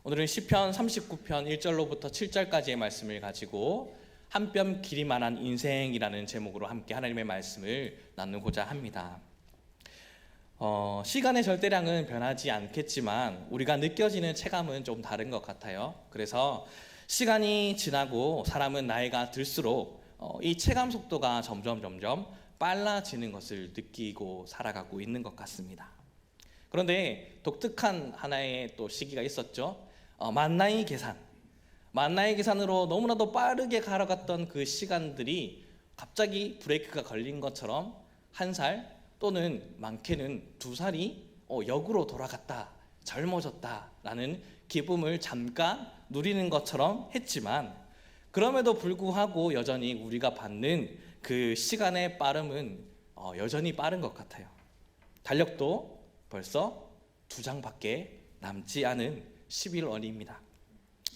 오늘은 시편 39편 1절로부터 7절까지의 말씀을 가지고 한 뼘 길이만한 인생이라는 제목으로 함께 하나님의 말씀을 나누고자 합니다. 시간의 절대량은 변하지 않겠지만 우리가 느껴지는 체감은 좀 다른 것 같아요. 그래서 시간이 지나고 사람은 나이가 들수록 이 체감 속도가 점점 빨라지는 것을 느끼고 살아가고 있는 것 같습니다. 그런데 독특한 하나의 또 시기가 있었죠. 만나이 계산으로 너무나도 빠르게 갈아갔던 그 시간들이 갑자기 브레이크가 걸린 것처럼 1살 또는 많게는 2살이 역으로 돌아갔다, 젊어졌다라는 기쁨을 잠깐 누리는 것처럼 했지만, 그럼에도 불구하고 여전히 우리가 받는 그 시간의 빠름은 여전히 빠른 것 같아요. 달력도 벌써 2장밖에 남지 않은 11월입니다.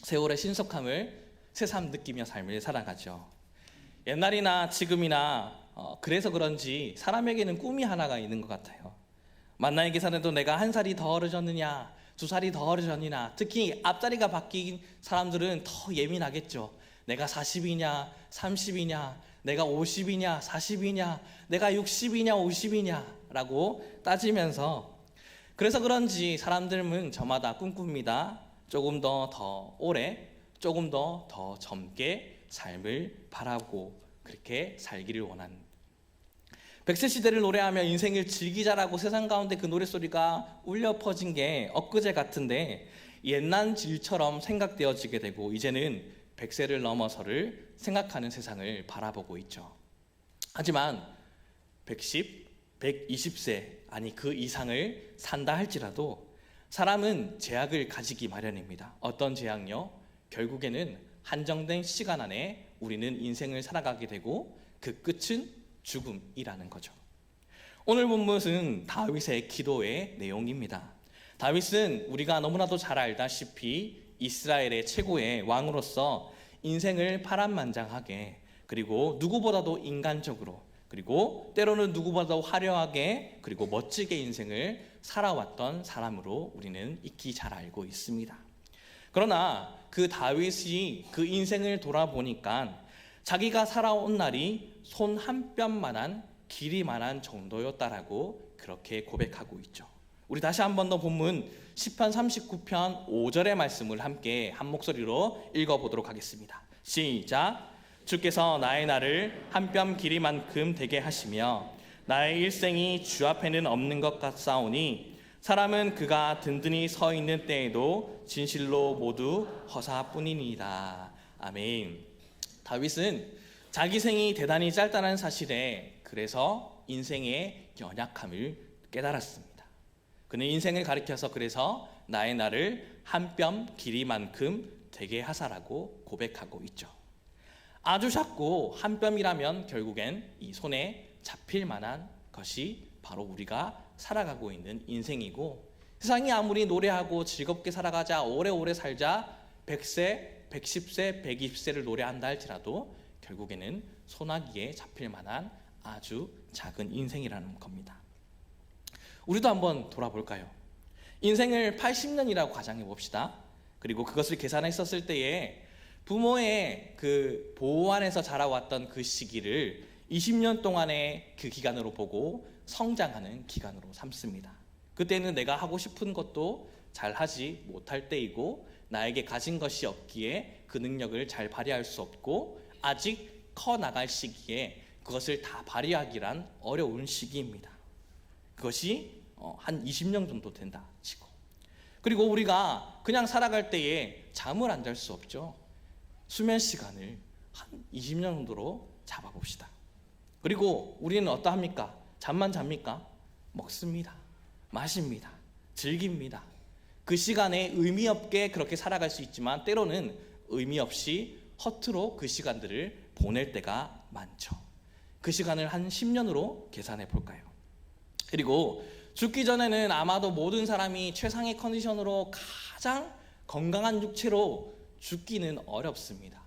세월의 신속함을 새삼 느끼며 삶을 살아가죠. 옛날이나 지금이나 그래서 그런지 사람에게는 꿈이 하나가 있는 것 같아요. 만나의 계산에도 내가 1살이 더 어려졌느냐 2살이 더 어려졌느냐, 특히 앞자리가 바뀐 사람들은 더 예민하겠죠. 내가 40이냐 30이냐, 내가 50이냐 40이냐, 내가 60이냐 50이냐 라고 따지면서, 그래서 그런지 사람들은 저마다 꿈꿉니다. 조금 더 오래, 조금 더 젊게 삶을 바라고 그렇게 살기를 원하는, 100세 시대를 노래하며 인생을 즐기자라고 세상 가운데 그 노랫소리가 울려 퍼진 게 엊그제 같은데 옛날 일처럼 생각되어지게 되고, 이제는 100세를 넘어서를 생각하는 세상을 바라보고 있죠. 하지만 110, 120세 아니 그 이상을 산다 할지라도 사람은 제약을 가지기 마련입니다. 어떤 제약요? 결국에는 한정된 시간 안에 우리는 인생을 살아가게 되고 그 끝은 죽음이라는 거죠. 오늘 본문은 다윗의 기도의 내용입니다. 다윗은 우리가 너무나도 잘 알다시피 이스라엘의 최고의 왕으로서 인생을 파란만장하게, 그리고 누구보다도 인간적으로, 그리고 때로는 누구보다도 화려하게, 그리고 멋지게 인생을 살아왔던 사람으로 우리는 익히 잘 알고 있습니다. 그러나 그 다윗이 그 인생을 돌아보니까 자기가 살아온 날이 손 한 뼘만한 길이만한 정도였다라고 그렇게 고백하고 있죠. 우리 다시 한 번 더 본문 시편 39편 5절의 말씀을 함께 한 목소리로 읽어보도록 하겠습니다. 시작. 주께서 나의 날을 한 뼘 길이만큼 되게 하시며 나의 일생이 주 앞에는 없는 것 같사오니 사람은 그가 든든히 서 있는 때에도 진실로 모두 허사뿐이니이다. 아멘. 다윗은 자기 생이 대단히 짧다는 사실에 그래서 인생의 연약함을 깨달았습니다. 그는 인생을 가리켜서 그래서 나의 날을 한 뼘 길이만큼 되게 하사라고 고백하고 있죠. 아주 작고 한 뼘이라면 결국엔 이 손에 잡힐 만한 것이 바로 우리가 살아가고 있는 인생이고, 세상이 아무리 노래하고 즐겁게 살아가자, 오래오래 살자, 100세, 110세, 120세를 노래한다 할지라도 결국에는 소나기에 잡힐 만한 아주 작은 인생이라는 겁니다. 우리도 한번 돌아볼까요? 인생을 80년이라고 가정해 봅시다. 그리고 그것을 계산했었을 때에 부모의 그 보호 안에서 자라왔던 그 시기를 20년 동안의 그 기간으로 보고 성장하는 기간으로 삼습니다. 그때는 내가 하고 싶은 것도 잘 하지 못할 때이고, 나에게 가진 것이 없기에 그 능력을 잘 발휘할 수 없고, 아직 커 나갈 시기에 그것을 다 발휘하기란 어려운 시기입니다. 그것이 한 20년 정도 된다 치고, 그리고 우리가 그냥 살아갈 때에 잠을 안 잘 수 없죠. 수면 시간을 한 20년 정도로 잡아봅시다. 그리고 우리는 어떠합니까? 잠만 잡니까? 먹습니다, 마십니다, 즐깁니다. 그 시간에 의미 없게 그렇게 살아갈 수 있지만 때로는 의미 없이 허투루 그 시간들을 보낼 때가 많죠. 그 시간을 한 10년으로 계산해 볼까요? 그리고 죽기 전에는 아마도 모든 사람이 최상의 컨디션으로 가장 건강한 육체로 죽기는 어렵습니다.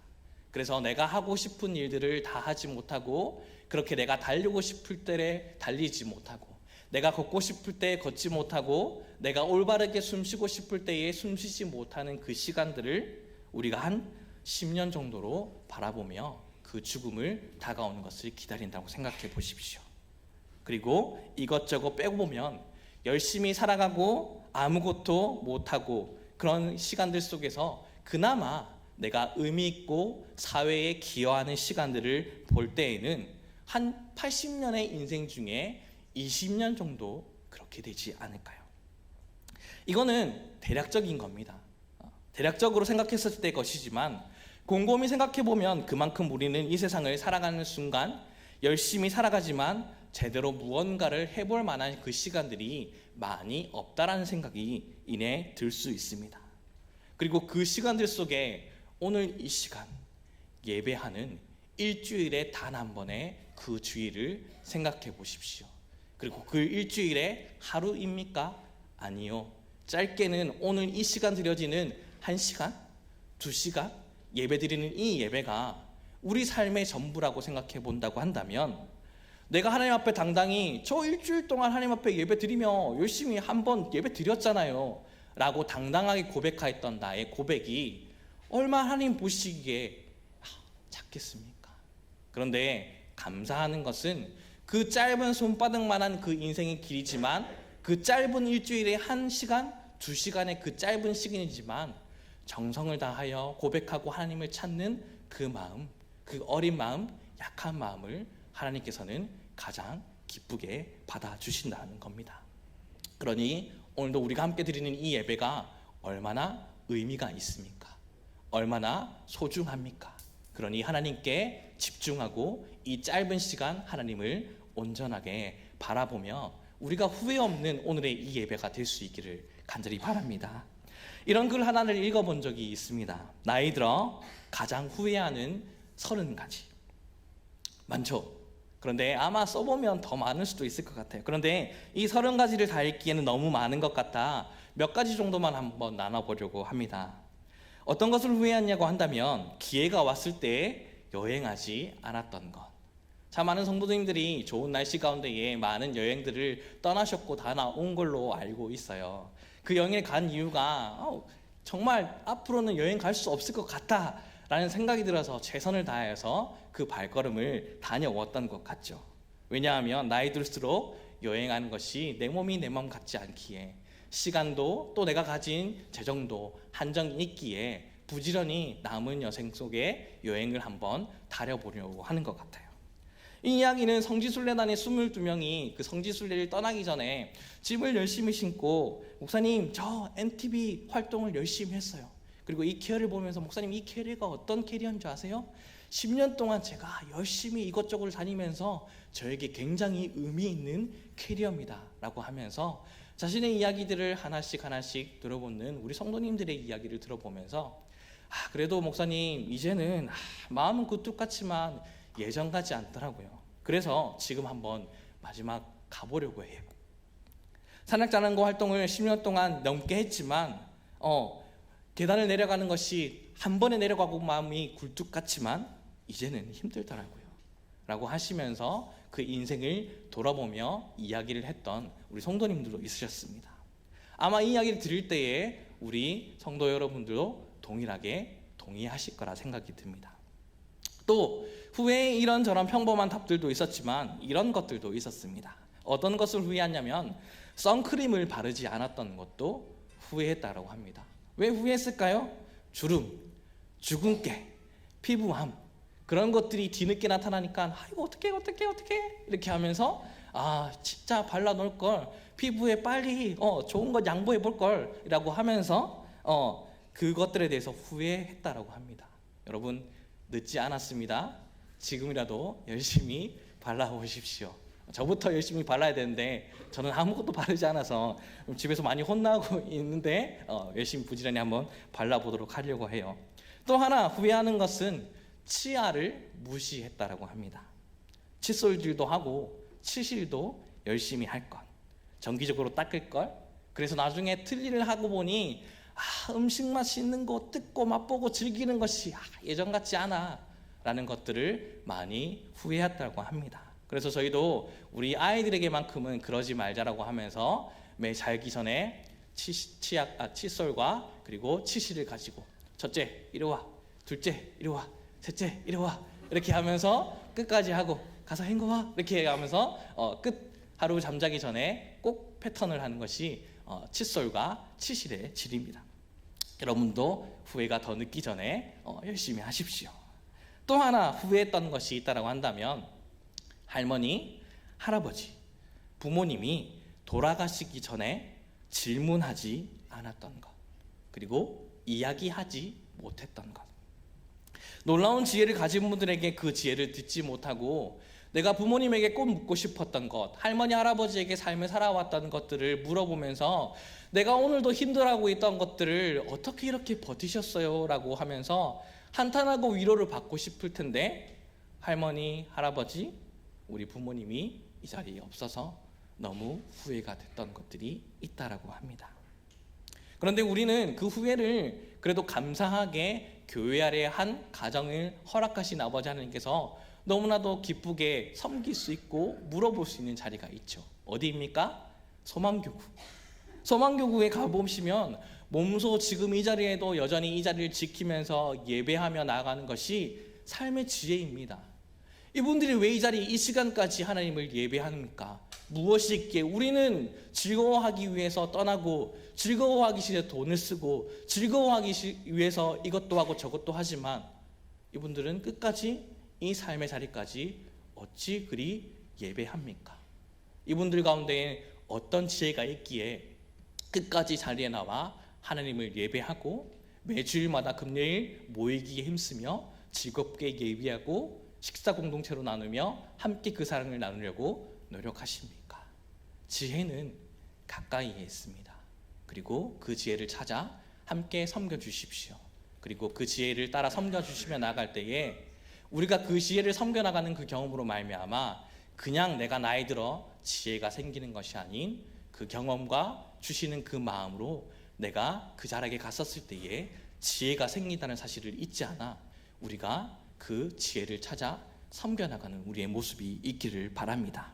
그래서 내가 하고 싶은 일들을 다 하지 못하고, 그렇게 내가 달리고 싶을 때에 달리지 못하고, 내가 걷고 싶을 때 걷지 못하고 내가 올바르게 숨쉬고 싶을 때에 숨쉬지 못하는 그 시간들을 우리가 한 10년 정도로 바라보며 그 죽음을 다가오는 것을 기다린다고 생각해 보십시오. 그리고 이것저것 빼고 보면 열심히 살아가고 아무것도 못하고 그런 시간들 속에서 그나마 내가 의미 있고 사회에 기여하는 시간들을 볼 때에는 한 80년의 인생 중에 20년 정도 그렇게 되지 않을까요? 이거는 대략적인 겁니다. 대략적으로 생각했을 때 것이지만 곰곰이 생각해보면 그만큼 우리는 이 세상을 살아가는 순간 열심히 살아가지만 제대로 무언가를 해볼 만한 그 시간들이 많이 없다라는 생각이 이내 들 수 있습니다. 그리고 그 시간들 속에 오늘 이 시간 예배하는 일주일에 단 한 번의 그 주일을 생각해 보십시오. 그리고 그 일주일에 하루입니까? 아니요. 짧게는 오늘 이 시간 드려지는 1시간, 2시간 예배 드리는 이 예배가 우리 삶의 전부라고 생각해 본다고 한다면 내가 하나님 앞에 당당히 저 일주일 동안 하나님 앞에 예배 드리며 열심히 한번 예배 드렸잖아요 라고 당당하게 고백하였던 나의 고백이 얼마나 하나님 보시기에 작겠습니까? 그런데 감사하는 것은 그 짧은 손바닥만한 그 인생의 길이지만 그 짧은 일주일에 1시간, 2시간의 그 짧은 시간이지만 정성을 다하여 고백하고 하나님을 찾는 그 마음, 그 어린 마음, 약한 마음을 하나님께서는 가장 기쁘게 받아주신다는 겁니다. 그러니 오늘도 우리가 함께 드리는 이 예배가 얼마나 의미가 있습니까? 얼마나 소중합니까? 그러니 하나님께 집중하고 이 짧은 시간 하나님을 온전하게 바라보며 우리가 후회 없는 오늘의 이 예배가 될 수 있기를 간절히 바랍니다. 이런 글 하나를 읽어본 적이 있습니다. 나이 들어 가장 후회하는 30가지. 많죠? 그런데 아마 써보면 더 많을 수도 있을 것 같아요. 그런데 이 30가지를 다 읽기에는 너무 많은 것 같아 몇 가지 정도만 한번 나눠보려고 합니다. 어떤 것을 후회하냐고 한다면 기회가 왔을 때 여행하지 않았던 것. 자, 많은 성도님들이 좋은 날씨 가운데에 많은 여행들을 떠나셨고 다 나온 걸로 알고 있어요. 그 여행에 간 이유가 정말 앞으로는 여행 갈 수 없을 것 같다라는 생각이 들어서 최선을 다해서 그 발걸음을 다녀왔던 것 같죠. 왜냐하면 나이 들수록 여행하는 것이 내 몸이 내 마음 같지 않기에 시간도 또 내가 가진 재정도 한정이 있기에 부지런히 남은 여생 속에 여행을 한번 다려보려고 하는 것 같아요. 이 이야기는 성지순례단의 22명이 그 성지순례를 떠나기 전에 짐을 열심히 신고 목사님 저 MTV 활동을 열심히 했어요. 그리고 이 캐리어를 보면서 목사님 이 캐리어가 어떤 캐리어인 줄 아세요? 10년 동안 제가 열심히 이것저것 다니면서 저에게 굉장히 의미 있는 캐리어입니다 라고 하면서 자신의 이야기들을 하나씩 들어보는 우리 성도님들의 이야기를 들어보면서 그래도 목사님 이제는 마음은 굿뚝 같지만 예전 같지 않더라고요. 그래서 지금 한번 마지막 가보려고 해요. 산악자전거 활동을 10년 동안 넘게 했지만 계단을 내려가는 것이 한 번에 내려가고 마음이 굴뚝 같지만 이제는 힘들더라고요 라고 하시면서 그 인생을 돌아보며 이야기를 했던 우리 성도님들도 있으셨습니다. 아마 이 이야기를 들을 때에 우리 성도 여러분들도 동일하게 동의하실 거라 생각이 듭니다. 또 후회에 이런저런 평범한 답들도 있었지만 이런 것들도 있었습니다. 어떤 것을 후회하냐면 선크림을 바르지 않았던 것도 후회했다고 합니다. 왜 후회했을까요? 주름, 주근깨, 피부암 그런 것들이 뒤늦게 나타나니까 이거 어떻게 이렇게 하면서 진짜 발라놓을 걸 피부에 빨리 좋은 것 양보해 볼 걸 이라고 하면서 그것들에 대해서 후회했다라고 합니다. 여러분 늦지 않았습니다. 지금이라도 열심히 발라보십시오. 저부터 열심히 발라야 되는데 저는 아무것도 바르지 않아서 집에서 많이 혼나고 있는데 열심히 부지런히 한번 발라보도록 하려고 해요. 또 하나 후회하는 것은 치아를 무시했다라고 합니다. 칫솔질도 하고 치실도 열심히 할 것, 정기적으로 닦을 걸. 그래서 나중에 틀니를 하고 보니 음식 맛있는 거 뜯고 맛보고 즐기는 것이 예전 같지 않아 라는 것들을 많이 후회했다고 합니다. 그래서 저희도 우리 아이들에게만큼은 그러지 말자라고 하면서 매 자기 전에 칫솔과 그리고 치실을 가지고 첫째 이리 와, 둘째 이리 와, 셋째 이리 와 이렇게 하면서 끝까지 하고 가서 헹궈와 이렇게 하면서 하루 잠자기 전에 꼭 패턴을 하는 것이 칫솔과 치실의 질입니다. 여러분도 후회가 더 늦기 전에 열심히 하십시오. 또 하나 후회했던 것이 있다고 한다면 할머니, 할아버지, 부모님이 돌아가시기 전에 질문하지 않았던 것, 그리고 이야기하지 못했던 것. 놀라운 지혜를 가진 분들에게 그 지혜를 듣지 못하고 내가 부모님에게 꼭 묻고 싶었던 것, 할머니, 할아버지에게 삶을 살아왔던 것들을 물어보면서 내가 오늘도 힘들어하고 있던 것들을 어떻게 이렇게 버티셨어요? 라고 하면서 한탄하고 위로를 받고 싶을 텐데 할머니, 할아버지, 우리 부모님이 이 자리에 없어서 너무 후회가 됐던 것들이 있다라고 합니다. 그런데 우리는 그 후회를 그래도 감사하게 교회 아래 한 가정을 허락하신 아버지 하나님께서 너무나도 기쁘게 섬길 수 있고 물어볼 수 있는 자리가 있죠. 어디입니까? 소망교구. 소망교구에 가보시면 몸소 지금 이 자리에도 여전히 이 자리를 지키면서 예배하며 나아가는 것이 삶의 지혜입니다. 이분들이 왜 이 자리 이 시간까지 하나님을 예배합니까? 무엇이 있기에 우리는 즐거워하기 위해서 떠나고 즐거워하기 위해서 돈을 쓰고 즐거워하기 위해서 이것도 하고 저것도 하지만 이분들은 끝까지 이 삶의 자리까지 어찌 그리 예배합니까? 이분들 가운데 어떤 지혜가 있기에 끝까지 자리에 나와 하나님을 예배하고 매주일마다 금요일 모이기에 힘쓰며 즐겁게 예배하고 식사 공동체로 나누며 함께 그 사랑을 나누려고 노력하십니까? 지혜는 가까이에 있습니다. 그리고 그 지혜를 찾아 함께 섬겨주십시오. 그리고 그 지혜를 따라 섬겨주시며 나아갈 때에 우리가 그 지혜를 섬겨나가는 그 경험으로 말미암아 그냥 내가 나이 들어 지혜가 생기는 것이 아닌 그 경험과 주시는 그 마음으로 내가 그 자락에 갔었을 때에 지혜가 생긴다는 사실을 잊지 않아 우리가 그 지혜를 찾아 섬겨나가는 우리의 모습이 있기를 바랍니다.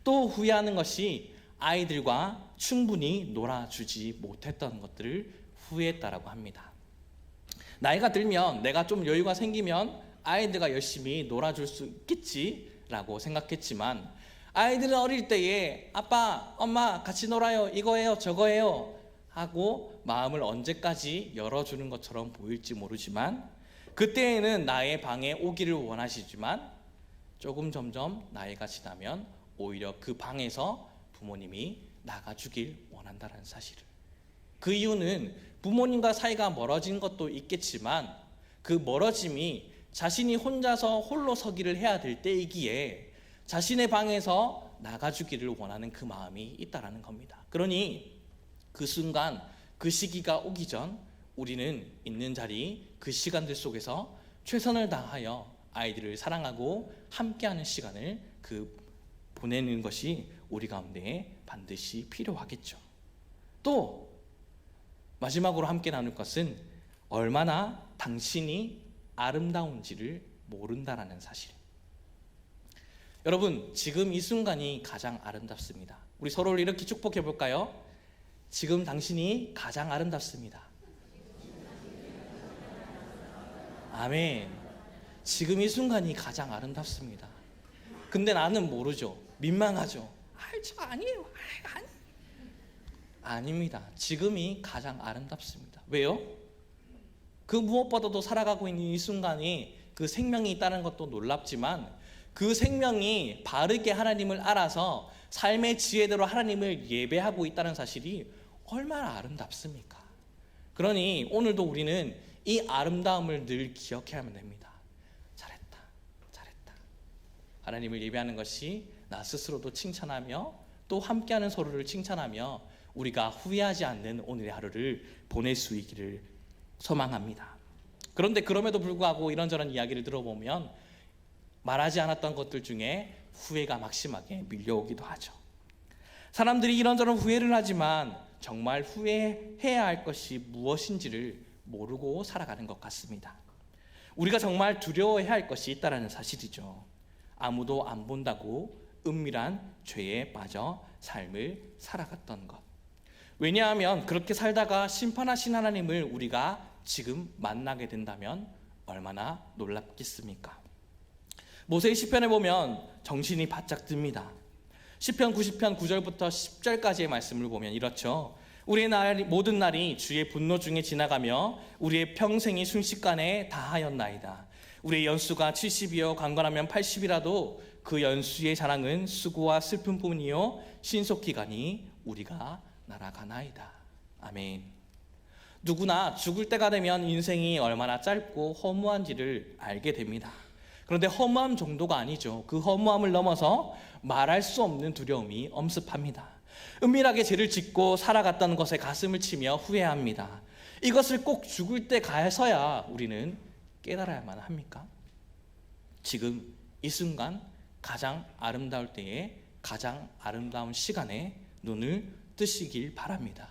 또 후회하는 것이 아이들과 충분히 놀아주지 못했던 것들을 후회했다라고 합니다. 나이가 들면 내가 좀 여유가 생기면 아이들과 열심히 놀아줄 수 있겠지라고 생각했지만 아이들은 어릴 때에 아빠, 엄마 같이 놀아요, 이거예요, 저거예요 하고 마음을 언제까지 열어주는 것처럼 보일지 모르지만 그때에는 나의 방에 오기를 원하시지만 조금 점점 나이가 지나면 오히려 그 방에서 부모님이 나가주길 원한다는 사실을. 그 이유는 부모님과 사이가 멀어진 것도 있겠지만 그 멀어짐이 자신이 혼자서 홀로 서기를 해야 될 때이기에 자신의 방에서 나가주기를 원하는 그 마음이 있다라는 겁니다. 그러니 그 순간 그 시기가 오기 전 우리는 있는 자리 그 시간들 속에서 최선을 다하여 아이들을 사랑하고 함께하는 시간을 보내는 것이 우리 가운데 반드시 필요하겠죠. 또 마지막으로 함께 나눌 것은 얼마나 당신이 아름다운지를 모른다라는 사실. 여러분, 지금 이 순간이 가장 아름답습니다. 우리 서로를 이렇게 축복해 볼까요? 지금 당신이 가장 아름답습니다. 아멘. 지금 이 순간이 가장 아름답습니다. 근데 나는 모르죠. 민망하죠. 저 아니에요. 아닙니다. 지금이 가장 아름답습니다. 왜요? 그 무엇보다도 살아가고 있는 이 순간이 그 생명이 있다는 것도 놀랍지만 그 생명이 바르게 하나님을 알아서 삶의 지혜대로 하나님을 예배하고 있다는 사실이 얼마나 아름답습니까? 그러니 오늘도 우리는 이 아름다움을 늘 기억해야 하면 됩니다. 잘했다. 하나님을 예배하는 것이 나 스스로도 칭찬하며 또 함께하는 서로를 칭찬하며 우리가 후회하지 않는 오늘의 하루를 보낼 수 있기를 소망합니다. 그런데 그럼에도 불구하고 이런저런 이야기를 들어보면 말하지 않았던 것들 중에 후회가 막심하게 밀려오기도 하죠. 사람들이 이런저런 후회를 하지만 정말 후회해야 할 것이 무엇인지를 모르고 살아가는 것 같습니다. 우리가 정말 두려워해야 할 것이 있다는 사실이죠. 아무도 안 본다고 은밀한 죄에 빠져 삶을 살아갔던 것. 왜냐하면 그렇게 살다가 심판하신 하나님을 우리가 지금 만나게 된다면 얼마나 놀랍겠습니까? 모세의 시편에 보면 정신이 바짝 듭니다. 시편 90편 9절부터 10절까지의 말씀을 보면 이렇죠. 우리의 모든 날이 주의 분노 중에 지나가며 우리의 평생이 순식간에 다하였나이다. 우리의 연수가 70이요 강건하면 80이라도 그 연수의 자랑은 수고와 슬픔뿐이요 신속히 가니 우리가 날아가나이다. 아멘. 누구나 죽을 때가 되면 인생이 얼마나 짧고 허무한지를 알게 됩니다. 그런데 허무함 정도가 아니죠. 그 허무함을 넘어서 말할 수 없는 두려움이 엄습합니다. 은밀하게 죄를 짓고 살아갔다는 것에 가슴을 치며 후회합니다. 이것을 꼭 죽을 때 가서야 우리는 깨달아야만 합니까? 지금 이 순간 가장 아름다울 때에 가장 아름다운 시간에 눈을 뜨시길 바랍니다.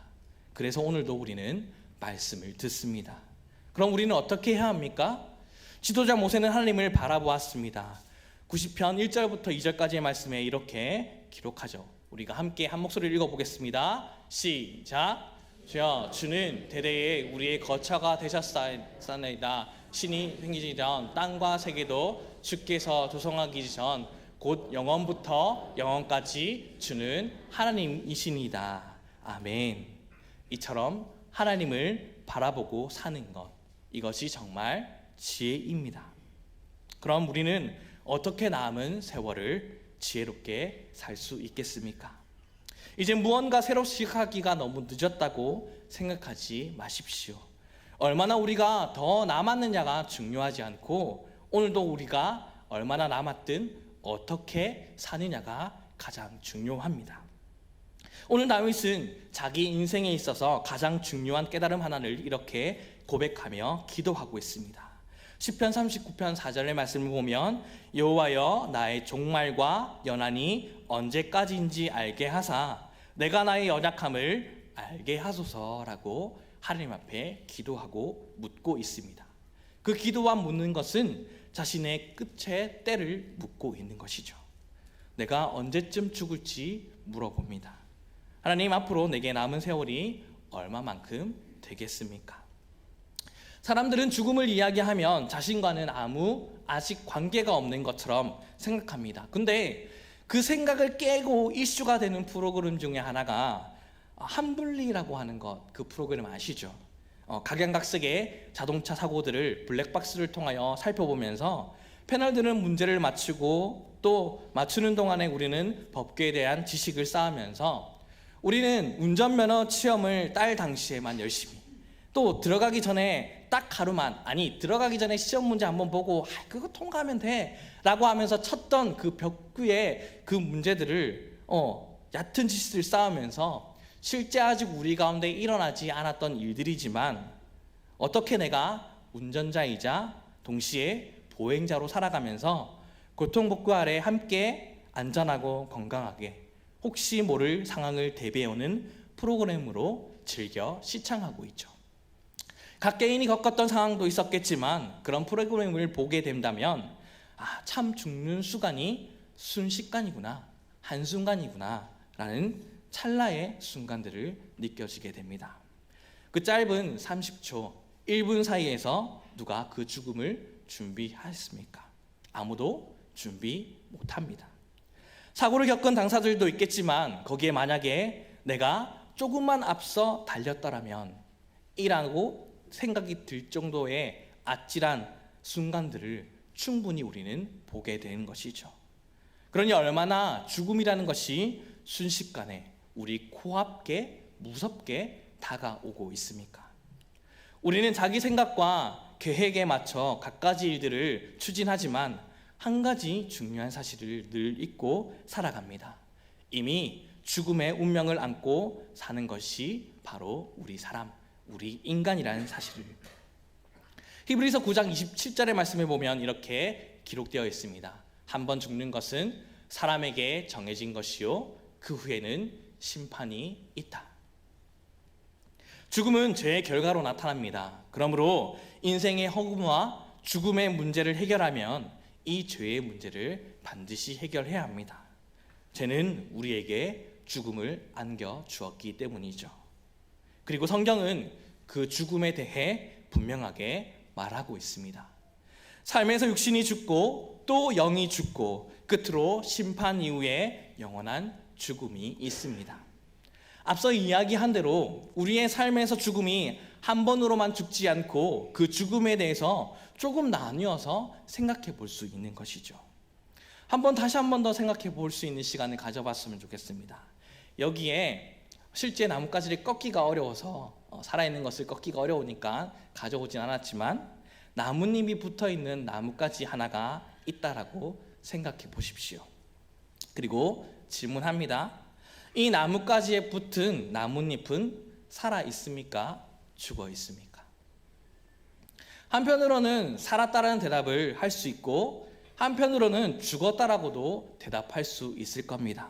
그래서 오늘도 우리는 말씀을 듣습니다. 그럼 우리는 어떻게 해야 합니까? 지도자 모세는 하나님을 바라보았습니다. 90편 1절부터 2절까지의 말씀에 이렇게 기록하죠. 우리가 함께 한 목소리를 읽어보겠습니다. 시작. 주여, 주는 대대에 우리의 거처가 되셨사나이다. 신이 생기기 전 땅과 세계도 주께서 조성하기 전 곧 영원부터 영원까지 주는 하나님이시니다. 아멘. 이처럼 하나님을 바라보고 사는 것, 이것이 정말 지혜입니다. 그럼 우리는 어떻게 남은 세월을 지혜롭게 살 수 있겠습니까? 이제 무언가 새로 시작하기가 너무 늦었다고 생각하지 마십시오. 얼마나 우리가 더 남았느냐가 중요하지 않고 오늘도 우리가 얼마나 남았든 어떻게 사느냐가 가장 중요합니다. 오늘 다윗은 자기 인생에 있어서 가장 중요한 깨달음 하나를 이렇게 고백하며 기도하고 있습니다. 시편 39편 4절의 말씀을 보면 여호와여 나의 종말과 연한이 언제까지인지 알게 하사 내가 나의 연약함을 알게 하소서라고 하나님 앞에 기도하고 묻고 있습니다. 그 기도와 묻는 것은 자신의 끝의 때를 묻고 있는 것이죠. 내가 언제쯤 죽을지 물어봅니다. 하나님, 앞으로 내게 남은 세월이 얼마만큼 되겠습니까? 사람들은 죽음을 이야기하면 자신과는 아직 관계가 없는 것처럼 생각합니다. 근데 그 생각을 깨고 이슈가 되는 프로그램 중에 하나가 한블리라고 하는 것, 그 프로그램 아시죠? 각양각색의 자동차 사고들을 블랙박스를 통하여 살펴보면서 패널들은 문제를 맞추고 또 맞추는 동안에 우리는 법규에 대한 지식을 쌓으면서 우리는 운전면허 시험을 딸 당시에만 열심히, 또 들어가기 전에 딱 하루만, 들어가기 전에 시험 문제 한번 보고 그거 통과하면 돼 라고 하면서 쳤던 그 벽구의 그 문제들을 얕은 지식을 쌓으면서 실제 아직 우리 가운데 일어나지 않았던 일들이지만 어떻게 내가 운전자이자 동시에 보행자로 살아가면서 고통복구 아래 함께 안전하고 건강하게 혹시 모를 상황을 대비해오는 프로그램으로 즐겨 시청하고 있죠. 각 개인이 겪었던 상황도 있었겠지만 그런 프로그램을 보게 된다면 참 죽는 순간이 순식간이구나, 한순간이구나 라는 찰나의 순간들을 느껴지게 됩니다. 그 짧은 30초, 1분 사이에서 누가 그 죽음을 준비했습니까? 아무도 준비 못합니다. 사고를 겪은 당사자들도 있겠지만 거기에 만약에 내가 조금만 앞서 달렸더라면 이라고 생각이 들 정도의 아찔한 순간들을 충분히 우리는 보게 되는 것이죠. 그러니 얼마나 죽음이라는 것이 순식간에 우리 코앞에 무섭게 다가오고 있습니까? 우리는 자기 생각과 계획에 맞춰 갖가지 일들을 추진하지만 한 가지 중요한 사실을 늘 잊고 살아갑니다. 이미 죽음의 운명을 안고 사는 것이 바로 우리 사람, 우리 인간이라는 사실을. 히브리서 9장 27절의 말씀에 보면 이렇게 기록되어 있습니다. 한 번 죽는 것은 사람에게 정해진 것이요 그 후에는 심판이 있다. 죽음은 죄의 결과로 나타납니다. 그러므로 인생의 허구와 죽음의 문제를 해결하면 이 죄의 문제를 반드시 해결해야 합니다. 죄는 우리에게 죽음을 안겨 주었기 때문이죠. 그리고 성경은 그 죽음에 대해 분명하게 말하고 있습니다. 삶에서 육신이 죽고 또 영이 죽고 끝으로 심판 이후에 영원한 죽음이 있습니다. 앞서 이야기한 대로 우리의 삶에서 죽음이 한 번으로만 죽지 않고 그 죽음에 대해서 조금 나뉘어서 생각해 볼 수 있는 것이죠. 다시 한 번 더 생각해 볼 수 있는 시간을 가져봤으면 좋겠습니다. 여기에 실제 나뭇가지를 꺾기가 어려워서 살아있는 것을 꺾기가 어려우니까 가져오진 않았지만 나뭇잎이 붙어있는 나뭇가지 하나가 있다라고 생각해 보십시오. 그리고 질문합니다. 이 나뭇가지에 붙은 나뭇잎은 살아 있습니까? 죽어 있습니까? 한편으로는 살았다라는 대답을 할 수 있고 한편으로는 죽었다라고도 대답할 수 있을 겁니다.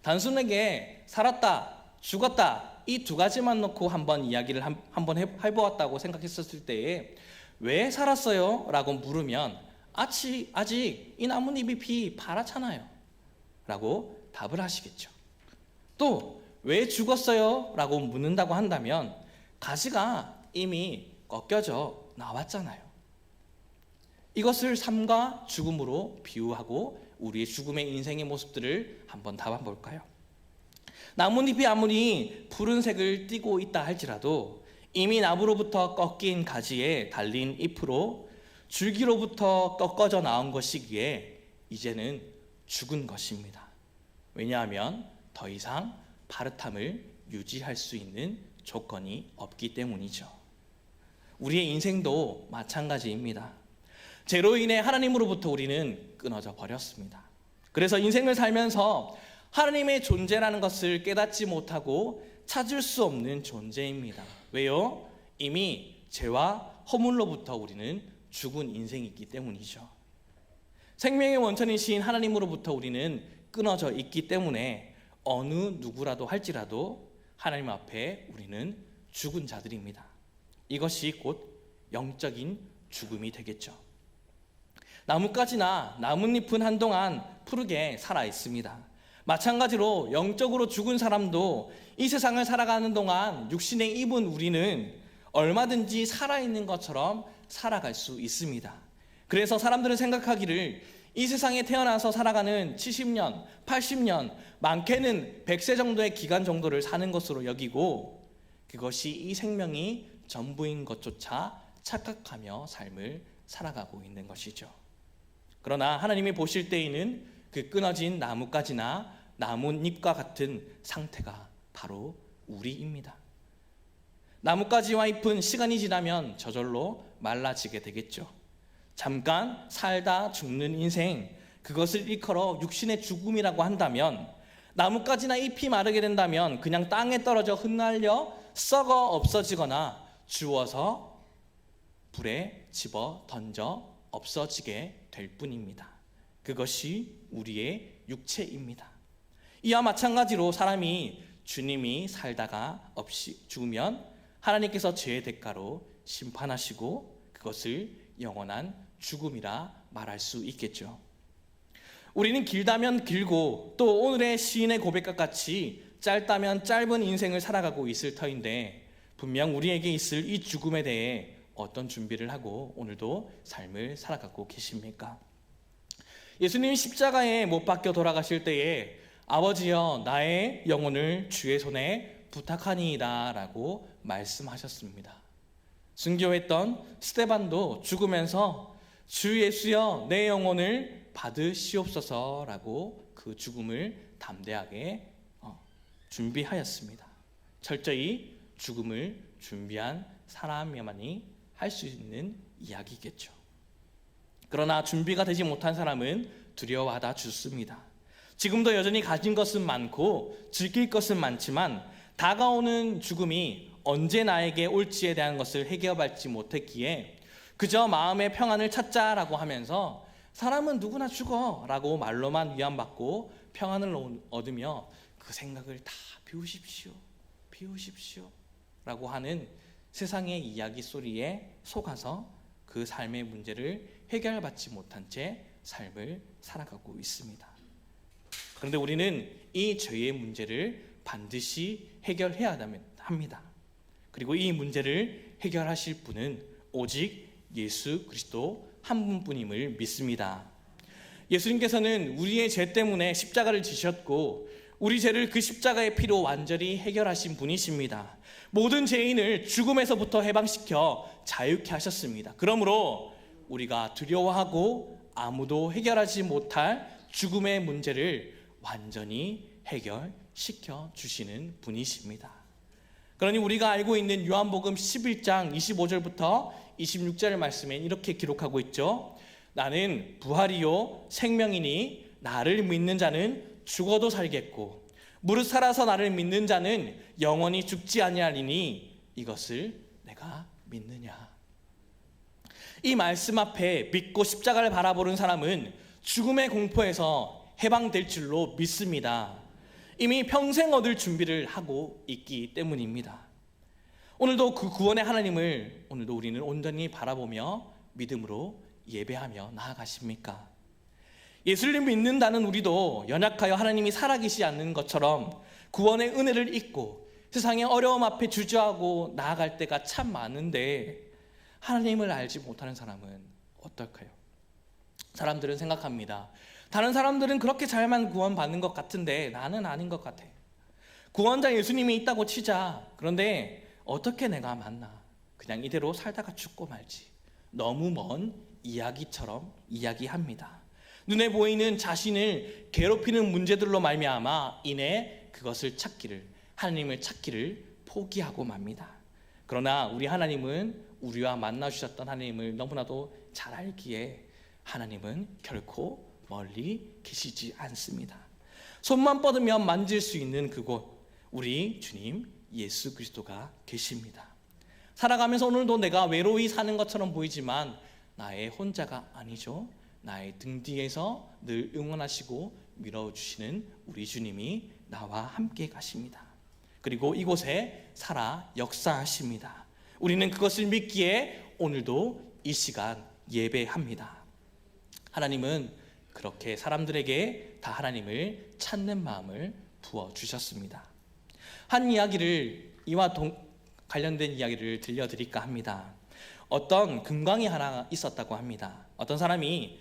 단순하게 살았다, 죽었다 이 두 가지만 놓고 한번 이야기를 한번 해보았다고 생각했었을 때에 왜 살았어요? 라고 물으면 아직 이 나뭇잎이 피 파랗잖아요 라고 답을 하시겠죠. 또 왜 죽었어요? 라고 묻는다고 한다면 가지가 이미 꺾여져 나왔잖아요. 이것을 삶과 죽음으로 비유하고 우리의 죽음의 인생의 모습들을 한번 담아볼까요? 나뭇잎이 아무리 푸른색을 띠고 있다 할지라도 이미 나무로부터 꺾인 가지에 달린 잎으로 줄기로부터 꺾어져 나온 것이기에 이제는 죽은 것입니다. 왜냐하면 더 이상 파릇함을 유지할 수 있는 조건이 없기 때문이죠. 우리의 인생도 마찬가지입니다. 죄로 인해 하나님으로부터 우리는 끊어져 버렸습니다. 그래서 인생을 살면서 하나님의 존재라는 것을 깨닫지 못하고 찾을 수 없는 존재입니다. 왜요? 이미 죄와 허물로부터 우리는 죽은 인생이 있기 때문이죠. 생명의 원천이신 하나님으로부터 우리는 끊어져 있기 때문에 어느 누구라도 할지라도 하나님 앞에 우리는 죽은 자들입니다. 이것이 곧 영적인 죽음이 되겠죠. 나뭇가지나 나뭇잎은 한동안 푸르게 살아 있습니다. 마찬가지로 영적으로 죽은 사람도 이 세상을 살아가는 동안 육신에 입은 우리는 얼마든지 살아있는 것처럼 살아갈 수 있습니다. 그래서 사람들은 생각하기를 이 세상에 태어나서 살아가는 70년, 80년, 많게는 100세 정도의 기간 정도를 사는 것으로 여기고 그것이 이 생명이 전부인 것조차 착각하며 삶을 살아가고 있는 것이죠. 그러나 하나님이 보실 때에는 그 끊어진 나뭇가지나 나뭇잎과 같은 상태가 바로 우리입니다. 나뭇가지와 잎은 시간이 지나면 저절로 말라지게 되겠죠. 잠깐 살다 죽는 인생, 그것을 일컬어 육신의 죽음이라고 한다면 나뭇가지나 잎이 마르게 된다면 그냥 땅에 떨어져 흩날려 썩어 없어지거나 주워서 불에 집어 던져 없어지게 될 뿐입니다. 그것이 우리의 육체입니다. 이와 마찬가지로 사람이 주님이 살다가 없이 죽으면 하나님께서 죄의 대가로 심판하시고 그것을 영원한 죽음이라 말할 수 있겠죠. 우리는 길다면 길고 또 오늘의 시인의 고백과 같이 짧다면 짧은 인생을 살아가고 있을 터인데 분명 우리에게 있을 이 죽음에 대해 어떤 준비를 하고 오늘도 삶을 살아가고 계십니까? 예수님이 십자가에 못 박혀 돌아가실 때에 아버지여 나의 영혼을 주의 손에 부탁하니이다 라고 말씀하셨습니다. 순교했던 스데반도 죽으면서 주 예수여 내 영혼을 받으시옵소서 라고 그 죽음을 담대하게 준비하였습니다. 철저히 죽음을 준비한 사람이만이 할 수 있는 이야기겠죠. 그러나 준비가 되지 못한 사람은 두려워하다 죽습니다. 지금도 여전히 가진 것은 많고 즐길 것은 많지만 다가오는 죽음이 언제 나에게 올지에 대한 것을 해결받지 못했기에 그저 마음의 평안을 찾자라고 하면서 사람은 누구나 죽어 라고 말로만 위안받고 평안을 얻으며 그 생각을 다 비우십시오 라고 하는 세상의 이야기 소리에 속아서 그 삶의 문제를 해결받지 못한 채 삶을 살아가고 있습니다. 그런데 우리는 이 죄의 문제를 반드시 해결해야 합니다. 그리고 이 문제를 해결하실 분은 오직 예수 그리스도 한 분뿐임을 믿습니다. 예수님께서는 우리의 죄 때문에 십자가를 지셨고 우리 죄를 그 십자가의 피로 완전히 해결하신 분이십니다. 모든 죄인을 죽음에서부터 해방시켜 자유케 하셨습니다. 그러므로 우리가 두려워하고 아무도 해결하지 못할 죽음의 문제를 완전히 해결시켜 주시는 분이십니다. 그러니 우리가 알고 있는 요한복음 11장 25절부터 26절 말씀에 이렇게 기록하고 있죠. 나는 부활이요 생명이니 나를 믿는 자는 죽어도 살겠고 무릇 살아서 나를 믿는 자는 영원히 죽지 아니하리니 이것을 내가 믿느냐. 이 말씀 앞에 믿고 십자가를 바라보는 사람은 죽음의 공포에서 해방될 줄로 믿습니다. 이미 평생 얻을 준비를 하고 있기 때문입니다. 오늘도 그 구원의 하나님을 오늘도 우리는 온전히 바라보며 믿음으로 예배하며 나아가십니까? 예수를 믿는다는 우리도 연약하여 하나님이 살아계시지 않는 것처럼 구원의 은혜를 잊고 세상의 어려움 앞에 주저하고 나아갈 때가 참 많은데 하나님을 알지 못하는 사람은 어떨까요? 사람들은 생각합니다. 다른 사람들은 그렇게 잘만 구원받는 것 같은데 나는 아닌 것 같아. 구원자 예수님이 있다고 치자. 그런데 어떻게 내가 만나? 그냥 이대로 살다가 죽고 말지. 너무 먼 이야기처럼 이야기합니다. 눈에 보이는 자신을 괴롭히는 문제들로 말미암아 인해 그것을 찾기를, 하나님을 찾기를 포기하고 맙니다. 그러나 우리 하나님은 우리와 만나 주셨던 하나님을 너무나도 잘 알기에 하나님은 결코 멀리 계시지 않습니다. 손만 뻗으면 만질 수 있는 그곳, 우리 주님 예수 그리스도가 계십니다. 살아가면서 오늘도 내가 외로이 사는 것처럼 보이지만 나의 혼자가 아니죠. 나의 등 뒤에서 늘 응원하시고 밀어주시는 우리 주님이 나와 함께 가십니다. 그리고 이곳에 살아 역사하십니다. 우리는 그것을 믿기에 오늘도 이 시간 예배합니다. 하나님은 그렇게 사람들에게 다 하나님을 찾는 마음을 부어주셨습니다. 한 이야기를 이와 관련된 이야기를 들려드릴까 합니다. 어떤 금광이 하나 있었다고 합니다. 어떤 사람이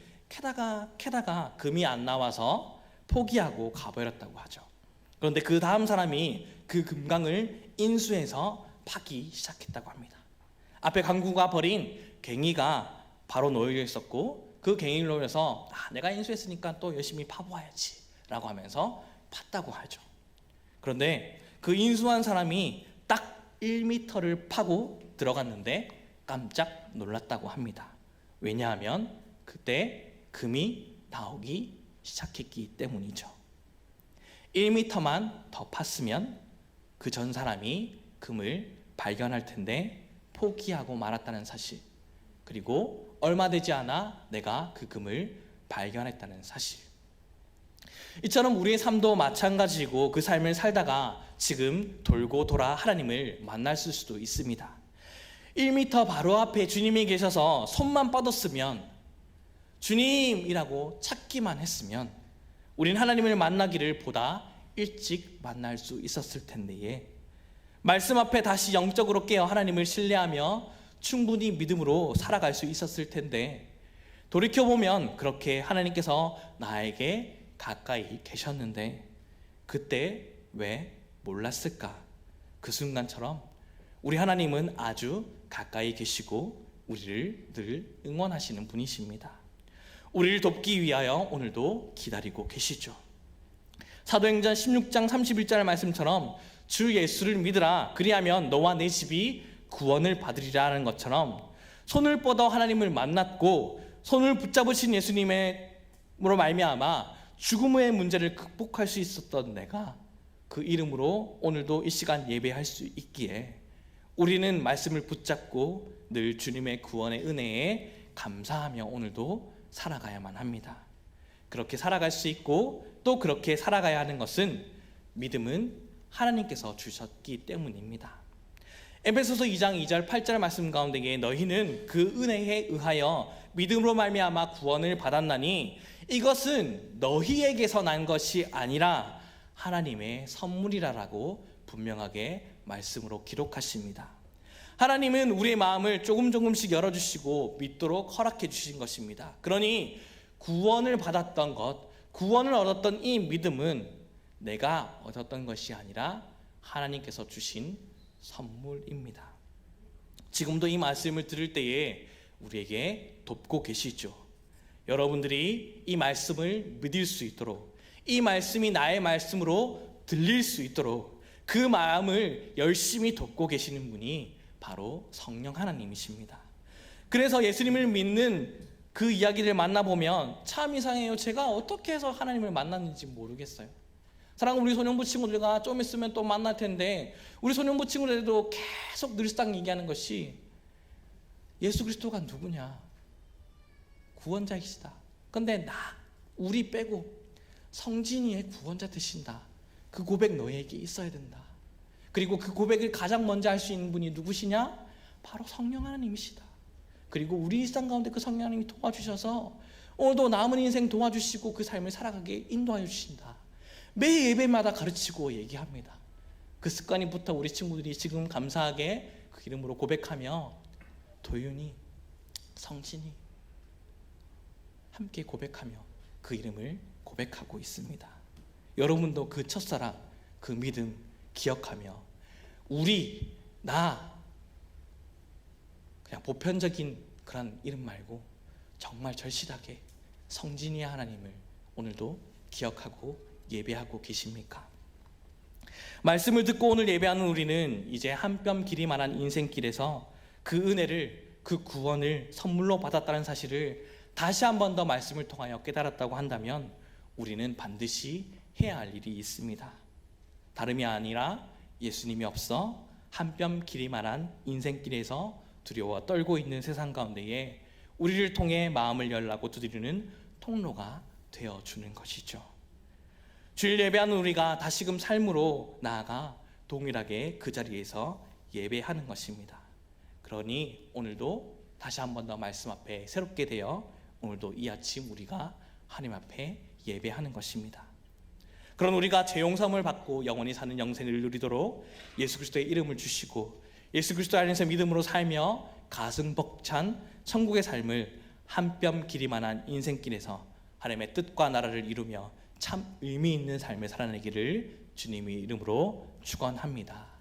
캐다가 금이 안 나와서 포기하고 가버렸다고 하죠. 그런데 그 다음 사람이 그 금광을 인수해서 파기 시작했다고 합니다. 앞에 강구가 버린 괭이가 바로 놓여 있었고 그 괭이를 놓여서 내가 인수했으니까 또 열심히 파보아야지 라고 하면서 팠다고 하죠. 그런데 그 인수한 사람이 딱 1m를 파고 들어갔는데 깜짝 놀랐다고 합니다. 왜냐하면 그때 금이 나오기 시작했기 때문이죠. 1m만 더 팠으면 그 전 사람이 금을 발견할 텐데 포기하고 말았다는 사실, 그리고 얼마 되지 않아 내가 그 금을 발견했다는 사실. 이처럼 우리의 삶도 마찬가지고 그 삶을 살다가 지금 돌고 돌아 하나님을 만날 수도 있습니다. 1m 바로 앞에 주님이 계셔서 손만 뻗었으면, 주님이라고 찾기만 했으면 우린 하나님을 만나기를 보다 일찍 만날 수 있었을 텐데, 말씀 앞에 다시 영적으로 깨어 하나님을 신뢰하며 충분히 믿음으로 살아갈 수 있었을 텐데, 돌이켜보면 그렇게 하나님께서 나에게 가까이 계셨는데 그때 왜 몰랐을까? 그 순간처럼 우리 하나님은 아주 가까이 계시고 우리를 늘 응원하시는 분이십니다. 우리를 돕기 위하여 오늘도 기다리고 계시죠. 사도행전 16장 31절 말씀처럼 주 예수를 믿으라, 그리하면 너와 내 집이 구원을 받으리라는 것처럼 손을 뻗어 하나님을 만났고 손을 붙잡으신 예수님으로 말미암아 죽음의 문제를 극복할 수 있었던 내가 그 이름으로 오늘도 이 시간 예배할 수 있기에 우리는 말씀을 붙잡고 늘 주님의 구원의 은혜에 감사하며 오늘도 살아가야만 합니다. 그렇게 살아갈 수 있고 또 그렇게 살아가야 하는 것은 믿음은 하나님께서 주셨기 때문입니다. 에베소서 2장 2절 8절 말씀 가운데에 너희는 그 은혜에 의하여 믿음으로 말미암아 구원을 받았나니 이것은 너희에게서 난 것이 아니라 하나님의 선물이라라고 분명하게 말씀으로 기록하십니다. 하나님은 우리의 마음을 조금씩 열어주시고 믿도록 허락해 주신 것입니다. 그러니 구원을 받았던 것, 구원을 얻었던 이 믿음은 내가 얻었던 것이 아니라 하나님께서 주신 선물입니다. 지금도 이 말씀을 들을 때에 우리에게 돕고 계시죠. 여러분들이 이 말씀을 믿을 수 있도록, 이 말씀이 나의 말씀으로 들릴 수 있도록 그 마음을 열심히 돕고 계시는 분이 바로 성령 하나님이십니다. 그래서 예수님을 믿는 그 이야기를 만나보면 참 이상해요. 제가 어떻게 해서 하나님을 만났는지 모르겠어요. 사랑하는 우리 소년부 친구들과 좀 있으면 또 만날 텐데, 우리 소년부 친구들도 계속 늘상 얘기하는 것이 예수 그리스도가 누구냐, 구원자이시다. 근데 우리 빼고 성진이의 구원자 되신다. 그 고백 너에게 있어야 된다. 그리고 그 고백을 가장 먼저 할 수 있는 분이 누구시냐? 바로 성령 하나님이시다. 그리고 우리 일상 가운데 그 성령 하나님이 도와주셔서 오늘도 남은 인생 도와주시고 그 삶을 살아가게 인도하여 주신다. 매 예배마다 가르치고 얘기합니다. 그 습관이 붙어 우리 친구들이 지금 감사하게 그 이름으로 고백하며 도윤이, 성진이 함께 고백하며 그 이름을 고백하고 있습니다. 여러분도 그 첫사랑, 그 믿음 기억하며 그냥 보편적인 그런 이름 말고 정말 절실하게 성진이의 하나님을 오늘도 기억하고 예배하고 계십니까? 말씀을 듣고 오늘 예배하는 우리는 이제 한 뼘 길이만한 인생길에서 그 은혜를, 그 구원을 선물로 받았다는 사실을 다시 한 번 더 말씀을 통하여 깨달았다고 한다면 우리는 반드시 해야 할 일이 있습니다. 다름이 아니라 예수님이 없어 한 뼘 길이만한 인생길에서 두려워 떨고 있는 세상 가운데에 우리를 통해 마음을 열라고 두드리는 통로가 되어주는 것이죠. 주일 예배하는 우리가 다시금 삶으로 나아가 동일하게 그 자리에서 예배하는 것입니다. 그러니 오늘도 다시 한 번 더 말씀 앞에 새롭게 되어 오늘도 이 아침 우리가 하나님 앞에 예배하는 것입니다. 그런 우리가 죄 용서함을 받고 영원히 사는 영생을 누리도록 예수 그리스도의 이름을 주시고 예수 그리스도 안에서 믿음으로 살며 가슴 벅찬 천국의 삶을 한 뼘 길이만한 인생길에서 하나님의 뜻과 나라를 이루며 참 의미 있는 삶을 살아내기를 주님의 이름으로 축원합니다.